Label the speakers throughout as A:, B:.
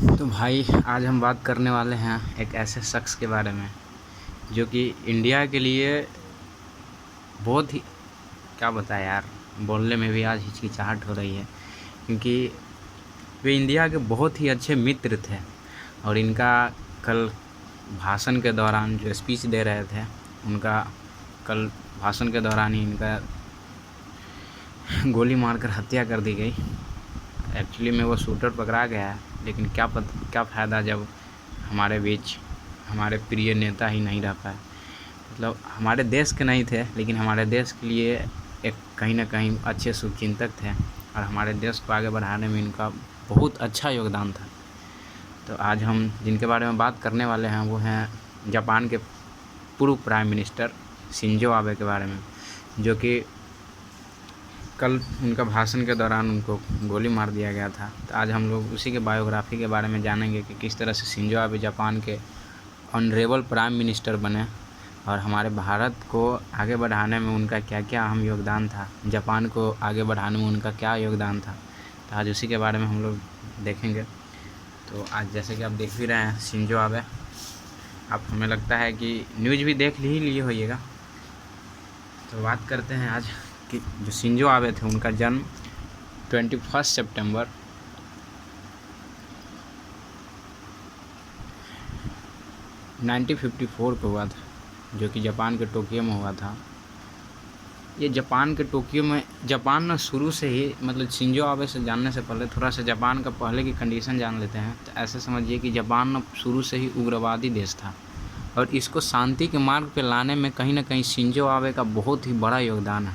A: तो भाई आज हम बात करने वाले हैं एक ऐसे शख्स के बारे में जो कि इंडिया के लिए बहुत ही, क्या बताएं यार, बोलने में भी आज हिचकिचाहट हो रही है क्योंकि वे इंडिया के बहुत ही अच्छे मित्र थे। और इनका कल भाषण के दौरान जो स्पीच दे रहे थे, उनका कल भाषण के दौरान ही इनका गोली मारकर हत्या कर दी गई। एक्चुअली में वो शूटर पकड़ा गया है, लेकिन क्या फ़ायदा जब हमारे बीच हमारे प्रिय नेता ही नहीं रह पाए। मतलब हमारे देश के नहीं थे, लेकिन हमारे देश के लिए एक कहीं ना कहीं अच्छे शुभचिंतक थे और हमारे देश को आगे बढ़ाने में इनका बहुत अच्छा योगदान था। तो आज हम जिनके बारे में बात करने वाले हैं वो हैं जापान के पूर्व प्राइम मिनिस्टर शिंजो आबे के बारे में, जो कि कल उनका भाषण के दौरान उनको गोली मार दिया गया था। तो आज हम लोग उसी के बायोग्राफी के बारे में जानेंगे कि किस तरह से शिंजो आबे जापान के ऑनरेबल प्राइम मिनिस्टर बने और हमारे भारत को आगे बढ़ाने में उनका क्या क्या अहम योगदान था, जापान को आगे बढ़ाने में उनका क्या योगदान था। तो आज उसी के बारे में हम लोग देखेंगे। तो आज जैसे कि आप देख भी रहे हैं शिंजो आबे, आप हमें लगता है कि न्यूज़ भी देख ही लिए होइएगा। तो बात करते हैं आज कि जो शिंजो आबे थे उनका जन्म 21 सितंबर 1954 को हुआ था, जो कि जापान के टोक्यो में हुआ था। ये जापान के टोक्यो में, जापान ना शुरू से ही, मतलब शिंजो आबे से जानने से पहले थोड़ा सा जापान का पहले की कंडीशन जान लेते हैं। तो ऐसे समझिए कि जापान ना शुरू से ही उग्रवादी देश था और इसको शांति के मार्ग पे लाने में कहीं ना कहीं शिंजो आबे का बहुत ही बड़ा योगदान है।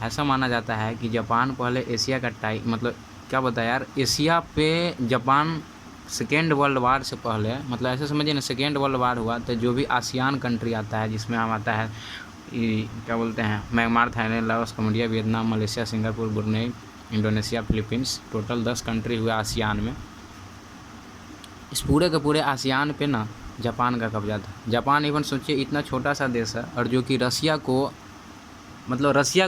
A: ऐसा माना जाता है कि जापान पहले एशिया का मतलब क्या बताया यार, एशिया पे जापान सेकेंड वर्ल्ड वार से पहले, मतलब ऐसे समझिए ना, सेकेंड वर्ल्ड वार हुआ तो जो भी आसियान कंट्री आता है, जिसमें हम आता है क्या बोलते हैं, Myanmar, Thailand, Laos, Cambodia, Vietnam, Malaysia, Singapore, Brunei, Indonesia, Philippines, total 10 country हुआ आसियान में। इस पूरे के पूरे आसियान पे ना जापान का कब्जा था। जापान इवन सोचिए इतना छोटा सा देश है और जो कि रसिया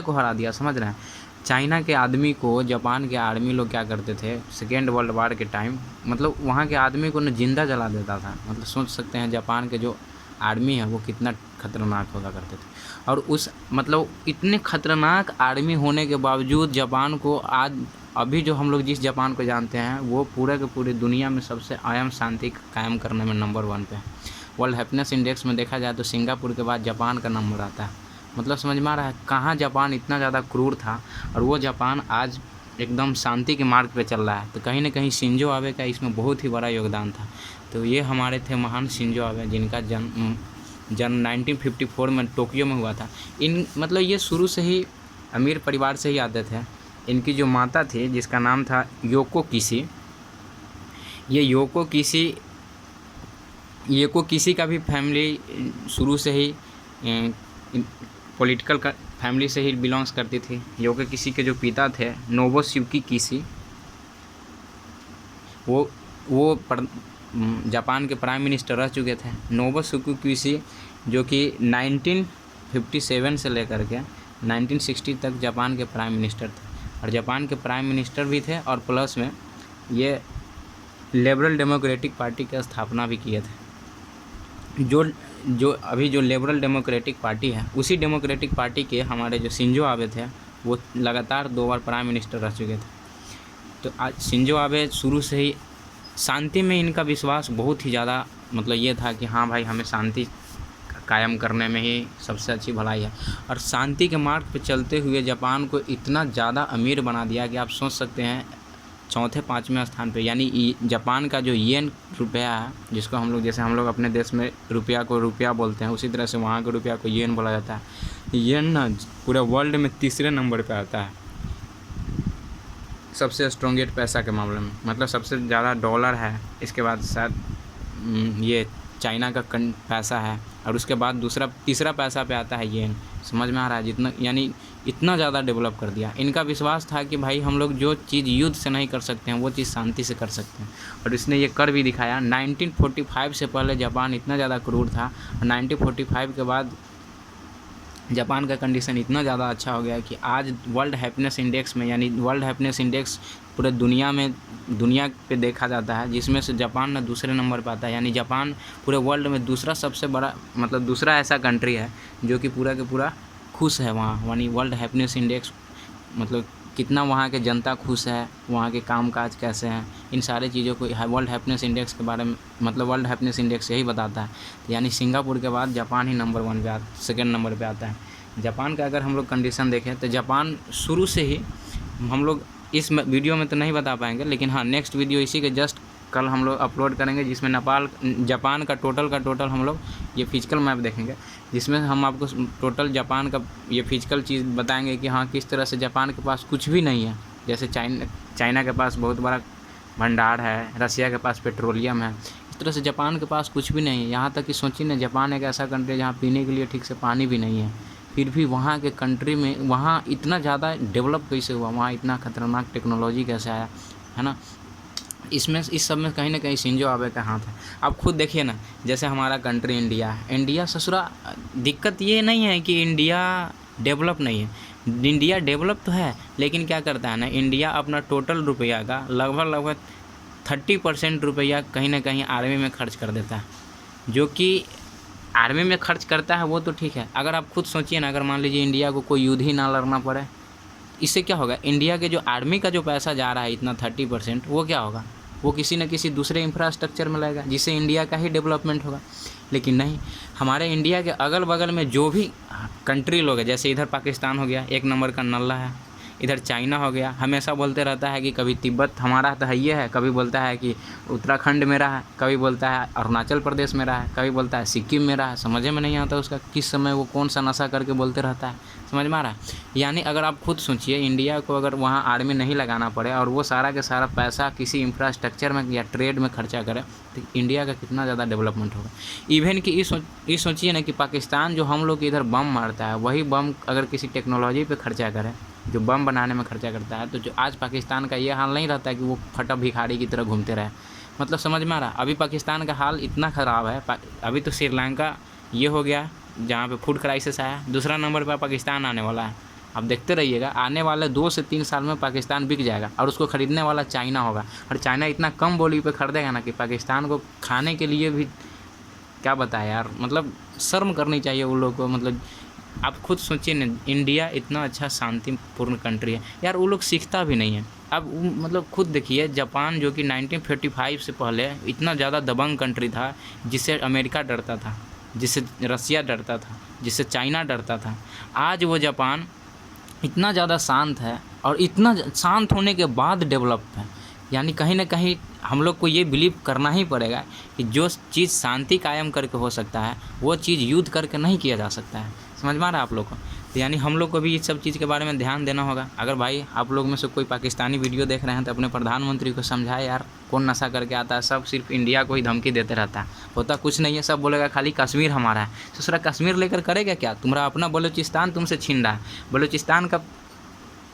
A: को हरा दिया, समझ रहे हैं। चाइना के आदमी को जापान के आर्मी लोग क्या करते थे सेकेंड वर्ल्ड वार के टाइम, मतलब वहाँ के आदमी को न जिंदा जला देता था। मतलब सोच सकते हैं जापान के जो आर्मी है वो कितना खतरनाक होगा करते थे। और उस मतलब इतने खतरनाक आर्मी होने के बावजूद जापान को आज अभी जो हम लोग जिस जापान को जानते हैं वो पूरे के पूरे दुनिया में सबसे अहम शांति कायम करने में नंबर 1 पे है। वर्ल्ड हैप्पीनेस इंडेक्स में देखा जाए तो सिंगापुर के बाद जापान का नंबर आता है। मतलब समझ में आ रहा है कहाँ जापान इतना ज़्यादा क्रूर था और वो जापान आज एकदम शांति के मार्ग पे चल रहा है। तो कहीं ना कहीं शिंजो आबे का इसमें बहुत ही बड़ा योगदान था। तो ये हमारे थे महान शिंजो आबे, जिनका जन्म 1954 में टोक्यो में हुआ था। मतलब ये शुरू से ही अमीर परिवार से ही आते थे। इनकी जो माता थी जिसका नाम था योको किशी, ये योको किशी का भी फैमिली शुरू से ही पॉलिटिकल फैमिली से ही बिलोंग्स करती थी। योको किशी के जो पिता थे नोबुसुकी किशी, वो जापान के प्राइम मिनिस्टर रह चुके थे। नोबुसुकी किशी जो कि 1957 से लेकर के 1960 तक जापान के प्राइम मिनिस्टर थे और जापान के प्राइम मिनिस्टर भी थे और प्लस में ये लिबरल डेमोक्रेटिक पार्टी की स्थापना भी किए थे। जो अभी जो लिबरल डेमोक्रेटिक पार्टी है, उसी डेमोक्रेटिक पार्टी के हमारे जो शिंजो आबे थे वो लगातार 2 बार प्राइम मिनिस्टर रह चुके थे। तो आज शिंजो आबे शुरू से ही शांति में इनका विश्वास बहुत ही ज़्यादा, मतलब ये था कि हाँ भाई हमें शांति कायम करने में ही सबसे अच्छी भलाई है। और शांति के मार्ग पर चलते हुए जापान को इतना ज़्यादा अमीर बना दिया कि आप सोच सकते हैं 4-5वें स्थान पे, यानी जापान का जो येन रुपया है, जिसको हम लोग, जैसे हम लोग अपने देश में रुपया को रुपया बोलते हैं, उसी तरह से वहाँ के रुपया को येन बोला जाता है। येन ना पूरे वर्ल्ड में 3रे नंबर पे आता है सबसे स्ट्रॉन्गेस्ट पैसा के मामले में। मतलब सबसे ज़्यादा डॉलर है, इसके बाद शायद ये चाइना का पैसा है और उसके बाद तीसरा पैसा पे आता है येन। समझ में आ रहा है जितना, यानी इतना ज़्यादा डेवलप कर दिया। इनका विश्वास था कि भाई हम लोग जो चीज़ युद्ध से नहीं कर सकते हैं वो चीज़ शांति से कर सकते हैं और इसने ये कर भी दिखाया। 1945 से पहले जापान इतना ज़्यादा क्रूर था और 1945 के बाद जापान का कंडीशन इतना ज़्यादा अच्छा हो गया है कि आज वर्ल्ड हैप्पीनेस इंडेक्स में, यानी वर्ल्ड हैप्पीनेस इंडेक्स पूरे दुनिया पे देखा जाता है, जिसमें से जापान ना दूसरे नंबर पे आता है। यानी जापान पूरे वर्ल्ड में दूसरा सबसे बड़ा, मतलब दूसरा ऐसा कंट्री है जो कि पूरा के पूरा खुश है वहाँ। यानी वर्ल्ड हैप्पीनेस इंडेक्स मतलब कितना वहाँ के जनता खुश है, वहाँ के कामकाज कैसे हैं, इन सारी चीज़ों को वर्ल्ड हैप्पीनेस इंडेक्स के बारे में, मतलब वर्ल्ड हैप्पीनेस इंडेक्स यही बताता है। यानी सिंगापुर के बाद जापान ही नंबर 1 पे सेकेंड नंबर पे आता है। जापान का अगर हम लोग कंडीशन देखें तो जापान शुरू से ही, हम लोग इस वीडियो में तो नहीं बता पाएंगे, लेकिन हाँ नेक्स्ट वीडियो इसी के जस्ट कल हम लोग अपलोड करेंगे, जिसमें जापान का टोटल हम लोग ये फिजिकल मैप देखेंगे, जिसमें हम आपको टोटल जापान का ये फिजिकल चीज़ बताएंगे कि हाँ किस तरह से जापान के पास कुछ भी नहीं है। जैसे चाइना के पास बहुत बड़ा भंडार है, रसिया के पास पेट्रोलियम है, इस तरह से जापान के पास कुछ भी नहीं है। यहाँ तक कि सोचिए ना, जापान एक ऐसा कंट्री है जहाँ पीने के लिए ठीक से पानी भी नहीं है, फिर भी वहाँ के कंट्री में वहाँ इतना ज़्यादा डेवलप कैसे हुआ, वहाँ इतना खतरनाक टेक्नोलॉजी कैसे आया, है ना। इस सब में कहीं ना कहीं शिंजो आबे का हाथ है। आप खुद देखिए ना, जैसे हमारा कंट्री इंडिया है, इंडिया ससुरा, दिक्कत ये नहीं है कि इंडिया डेवलप नहीं है, इंडिया डेवलप तो है, लेकिन क्या करता है ना, इंडिया अपना टोटल रुपया का लगभग 30% रुपया कहीं ना कहीं आर्मी में खर्च कर देता है। जो कि आर्मी में खर्च करता है वो तो ठीक है, अगर आप खुद सोचिए ना, अगर मान लीजिए इंडिया को कोई युद्ध ही ना लड़ना पड़े, इससे क्या होगा, इंडिया के जो आर्मी का जो पैसा जा रहा है इतना 30%, वो क्या होगा, वो किसी न किसी दूसरे इंफ्रास्ट्रक्चर में लगेगा, जिससे इंडिया का ही डेवलपमेंट होगा। लेकिन नहीं, हमारे इंडिया के अगल बगल में जो भी कंट्री लोग हैं, जैसे इधर पाकिस्तान हो गया, 1 नंबर का नल्ला है, इधर चाइना हो गया, हमेशा बोलते रहता है कि कभी तिब्बत हमारा तो है ये है, कभी बोलता है कि उत्तराखंड मेरा है, कभी बोलता है अरुणाचल प्रदेश मेरा है, कभी बोलता है सिक्किम मेरा है। समझ में नहीं आता उसका किस समय वो कौन सा नशा करके बोलते रहता है, समझ में आ रहा है। यानी अगर आप खुद सोचिए, इंडिया को अगर वहाँ आर्मी नहीं लगाना पड़े और वो सारा के सारा पैसा किसी इंफ्रास्ट्रक्चर में या ट्रेड में खर्चा करे, तो इंडिया का कितना ज़्यादा डेवलपमेंट होगा। इवन कि ये सोचिए ना कि पाकिस्तान जो हम लोग इधर बम मारता है, वही बम अगर किसी टेक्नोलॉजी पे खर्चा करे, जो बम बनाने में खर्चा करता है, तो जो आज पाकिस्तान का ये हाल नहीं रहता है कि वो फटा भिखारी की तरह घूमते रहे। मतलब समझ में आ रहा, अभी पाकिस्तान का हाल इतना ख़राब है। अभी तो श्रीलंका ये हो गया जहाँ पे फूड क्राइसिस आया, दूसरा नंबर पर पाकिस्तान आने वाला है। अब देखते रहिएगा, आने वाले 2 से 3 साल में पाकिस्तान बिक जाएगा और उसको ख़रीदने वाला चाइना होगा, और चाइना इतना कम बोली पे खरीदेगा ना कि पाकिस्तान को खाने के लिए भी क्या बताए यार, मतलब शर्म करनी चाहिए उन लोगों को। मतलब आप खुद सोचिए ना, इंडिया इतना अच्छा शांतिपूर्ण कंट्री है यार, वो लोग सीखता भी नहीं है। अब मतलब खुद देखिए, जापान जो कि 1945 से पहले इतना ज़्यादा दबंग कंट्री था, जिससे अमेरिका डरता था, जिससे रसिया डरता था, जिससे चाइना डरता था, आज वो जापान इतना ज़्यादा शांत है, और इतना शांत होने के बाद डेवलप है। यानी कहीं ना कहीं हम लोग को ये बिलीव करना ही पड़ेगा कि जो चीज़ शांति कायम करके हो सकता है, वो चीज़ युद्ध करके नहीं किया जा सकता है। समझ में आ रहा है आप लोग को। तो यानी हम लोग को भी इस सब चीज़ के बारे में ध्यान देना होगा। अगर भाई आप लोग में से कोई पाकिस्तानी वीडियो देख रहे हैं, तो अपने प्रधानमंत्री को समझाए यार, कौन नशा करके आता है, सब सिर्फ इंडिया को ही धमकी देते रहता है, होता कुछ नहीं है। सब बोलेगा खाली कश्मीर हमारा है, तो सारा कश्मीर लेकर करेगा क्या, तुम्हारा अपना बलूचिस्तान तुमसे छीन रहा है। बलूचिस्तान का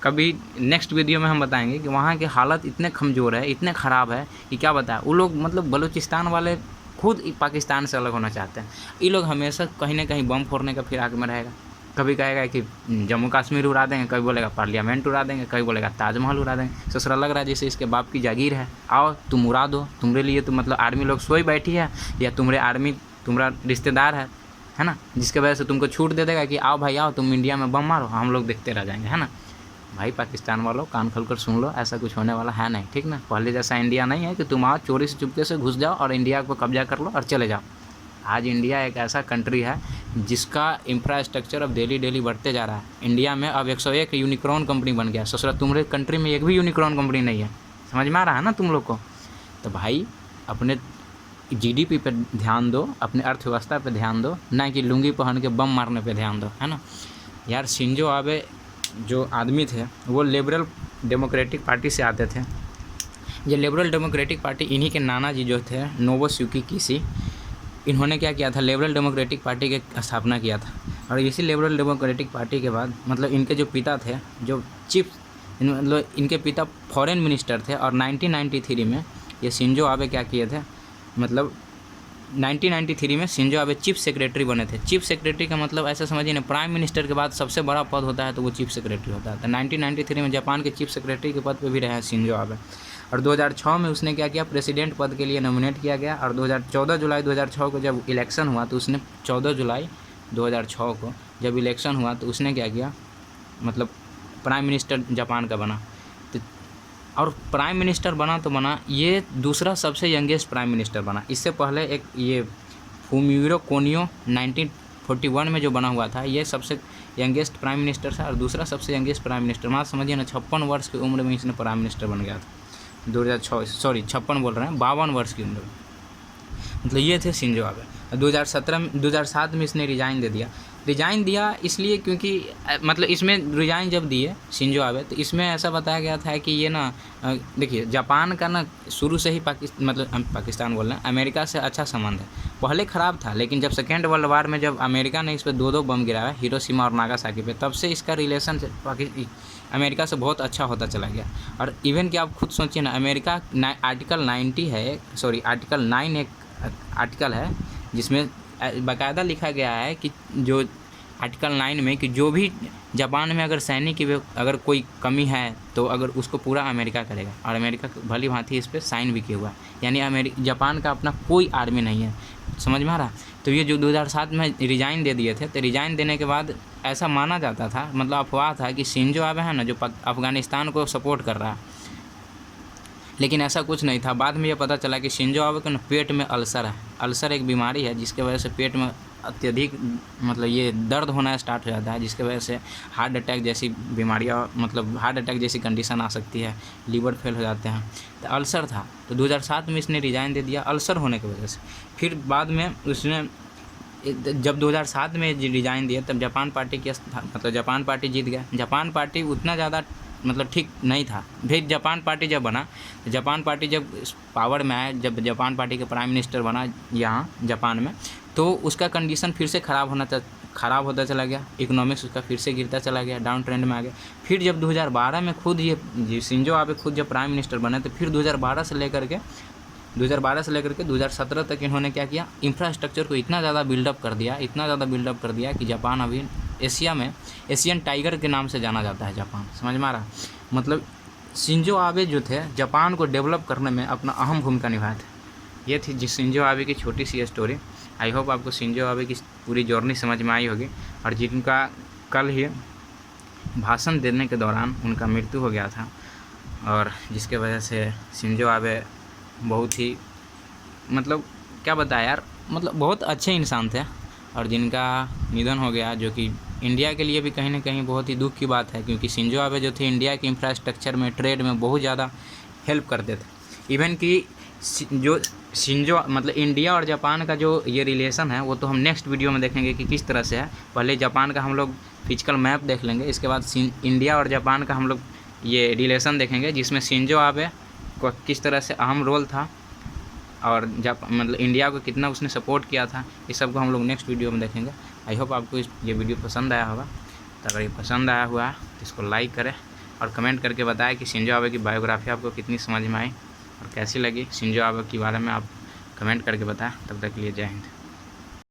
A: कभी नेक्स्ट वीडियो में हम बताएंगे कि वहाँ की हालत इतने कमज़ोर है, इतने ख़राब है कि क्या बताएं। वो लोग मतलब बलूचिस्तान वाले खुद पाकिस्तान से अलग होना चाहते हैं। ये लोग हमेशा कहीं ना कहीं बम फोड़ने का फिराक में रहेगा। कभी कहेगा कि जम्मू कश्मीर उड़ा देंगे, कभी बोलेगा पार्लियामेंट उड़ा देंगे, कभी बोलेगा ताजमहल उड़ा देंगे। ससुरा लग रहा है जैसे इसके बाप की जागीर है, आओ तुम उड़ा दो, तुम्हारे लिए तो मतलब आर्मी लोग सोई बैठी है, या तुम्हारा रिश्तेदार है ना, जिसके वजह से तुमको छूट दे देगा कि आओ भाई आओ, तुम इंडिया में बम मारो, हम लोग देखते रह जाएंगे, है ना। भाई पाकिस्तान वालों कान खोल कर सुन लो, ऐसा कुछ होने वाला है नहीं, ठीक ना। पहले जैसा इंडिया नहीं है कि तुम आओ चोरी से चुपके से घुस जाओ और इंडिया को कब्जा कर लो और चले जाओ। आज इंडिया एक ऐसा कंट्री है जिसका इंफ्रास्ट्रक्चर अब डेली बढ़ते जा रहा है। इंडिया में अब 101 यूनिकॉर्न कंपनी बन गया। ससुरा तुम्हारे कंट्री में एक भी यूनिकॉर्न कंपनी नहीं है। समझ में आ रहा है ना तुम लोग को। तो भाई अपने जीडीपी पे ध्यान दो, अपने अर्थव्यवस्था पे ध्यान दो, ना कि लुंगी पहन के बम मारने पे ध्यान दो, है ना। यार शिंजो आबे जो आदमी थे वो लिबरल डेमोक्रेटिक पार्टी से आते थे। ये लिबरल डेमोक्रेटिक पार्टी, इन्हीं के नाना जी जो थे नोबुसुकी किसी, इन्होंने क्या किया था, लिबरल डेमोक्रेटिक पार्टी की स्थापना किया था। और इसी लिबरल डेमोक्रेटिक पार्टी के बाद मतलब इनके जो पिता थे, जो चीफ मतलब इनके पिता फॉरेन मिनिस्टर थे, और 1993 में ये शिंजो आबे क्या किए थे, मतलब 1993 में शिंजो आबे चीफ सेक्रेटरी बने थे। चीफ सेक्रेटरी का मतलब ऐसा समझिए ना, प्राइम मिनिस्टर के बाद सबसे बड़ा पद होता है तो वो चीफ सेक्रेटरी होता है। तो 1993 में जापान के चीफ सेक्रेटरी के पद पे भी रहे हैं शिंजो आबे। और 2006 में उसने क्या किया, प्रेसिडेंट पद के लिए नॉमिनेट किया गया। और 14 जुलाई 2006 को जब इलेक्शन हुआ तो उसने 14 जुलाई 2006 को जब इलेक्शन हुआ तो उसने क्या किया, मतलब प्राइम मिनिस्टर जापान का बना। तो और प्राइम मिनिस्टर बना तो बना, ये दूसरा सबसे यंगेस्ट प्राइम मिनिस्टर बना। इससे पहले एक ये फुमिहिरो कोनियो 1941 में जो बना हुआ था, ये सबसे यंगेस्ट प्राइम मिनिस्टर था। और दूसरा सबसे यंगेस्ट प्राइम मिनिस्टर, मान समझिए ना 56 वर्ष की उम्र में इसने प्राइम मिनिस्टर बन गया था। 2006 सॉरी 56 बोल रहे हैं, 52 वर्ष की उम्र में। मतलब ये थे शिंजो आबे। 2007 में इसने रिज़ाइन दे दिया। रिज़ाइन दिया इसलिए क्योंकि मतलब इसमें रिज़ाइन जब दिए शिंजो आबे तो इसमें ऐसा बताया गया था कि ये ना देखिए जापान का ना शुरू से ही पाकिस्तान बोल रहे हैं, अमेरिका से अच्छा संबंध है। पहले ख़राब था, लेकिन जब सेकेंड वर्ल्ड वार में जब अमेरिका ने इस पर 2 बम गिराया, हिरोशिमा और नागासाकी पे, तब से इसका रिलेशन अमेरिका से बहुत अच्छा होता चला गया। और इवन कि आप खुद सोचिए ना, अमेरिका आर्टिकल 9 एक आर्टिकल है जिसमें बाकायदा लिखा गया है कि जो आर्टिकल 9 में कि जो भी जापान में अगर सैनिक की अगर कोई कमी है तो अगर उसको पूरा अमेरिका करेगा। और अमेरिका भली भांति इस पर साइन भी किया हुआ है, यानी जापान का अपना कोई आर्मी नहीं है। समझ में आ रहा? तो ये जो 2007 में रिज़ाइन दे दिए थे, तो रिज़ाइन देने के बाद ऐसा माना जाता था, मतलब अफवाह था कि शिंजो आबे है ना जो अफ़गानिस्तान को सपोर्ट कर रहा है, लेकिन ऐसा कुछ नहीं था। बाद में ये पता चला कि शिंजो आबे को ना पेट में अल्सर है। अल्सर एक बीमारी है जिसके वजह से पेट में अत्यधिक मतलब ये दर्द होना स्टार्ट हो जाता है, जिसके वजह से हार्ट अटैक जैसी बीमारियाँ, मतलब हार्ट अटैक जैसी कंडीशन आ सकती है, लीवर फेल हो जाते हैं। तो अल्सर था, तो 2007 में इसने रिज़ाइन दे दिया अल्सर होने की वजह से। फिर बाद में उसने जब 2007 में रिज़ाइन दिया तब जापान पार्टी की मतलब जापान पार्टी जीत गया। जापान पार्टी उतना ज़्यादा मतलब ठीक नहीं था। फिर जापान पार्टी जब बना, जापान पार्टी जब पावर में आया, जब जापान पार्टी के प्राइम मिनिस्टर बना यहाँ जापान में, तो उसका कंडीशन फिर से ख़राब होता चला गया। इकोनॉमिक्स उसका फिर से गिरता चला गया, डाउन ट्रेंड में आ गया। फिर जब 2012 में खुद ये शिंजो आबे खुद जब प्राइम मिनिस्टर बने, तो फिर 2012 से लेकर के 2017 तक इन्होंने क्या किया, इंफ्रास्ट्रक्चर को इतना ज़्यादा बिल्डअप कर दिया कि जापान अभी एशिया में एशियन टाइगर के नाम से जाना जाता है जापान। समझ में आ रहा? मतलब शिंजो आबे जो थे जापान को डेवलप करने में अपना अहम भूमिका निभाए थे। ये थी शिंजो आबे की छोटी सी स्टोरी। आई होप आपको शिंजो आबे की पूरी जर्नी समझ में आई होगी। और जिनका कल ही भाषण देने के दौरान उनका मृत्यु हो गया था, और जिसके वजह से शिंजो आबे बहुत ही मतलब क्या बताया यार, मतलब बहुत अच्छे इंसान थे, और जिनका निधन हो गया, जो कि इंडिया के लिए भी कहीं ना कहीं बहुत ही दुख की बात है, क्योंकि शिंजो आबे जो थे इंडिया के इंफ्रास्ट्रक्चर में, ट्रेड में बहुत ज़्यादा हेल्प करते थे। इवन कि जो शिंजो मतलब इंडिया और जापान का जो ये रिलेशन है वो तो हम नेक्स्ट वीडियो में देखेंगे कि किस तरह से है। पहले जापान का हम लोग फिजिकल मैप देख लेंगे, इसके बाद इंडिया और जापान का हम लोग ये रिलेशन देखेंगे, जिसमें शिंजो आबे को किस तरह से अहम रोल था और मतलब इंडिया को कितना उसने सपोर्ट किया था। इस सब को हम लोग नेक्स्ट वीडियो में देखेंगे। आई होप आपको ये वीडियो पसंद आया होगा। तो अगर ये पसंद आया हुआ है तो इसको लाइक करें और कमेंट करके बताएं कि शिंजो आबे की बायोग्राफी आपको कितनी समझ में आई और कैसी लगी। शिंजो आबे के बारे में आप कमेंट करके बताएं। तब तक के लिए जय हिंद।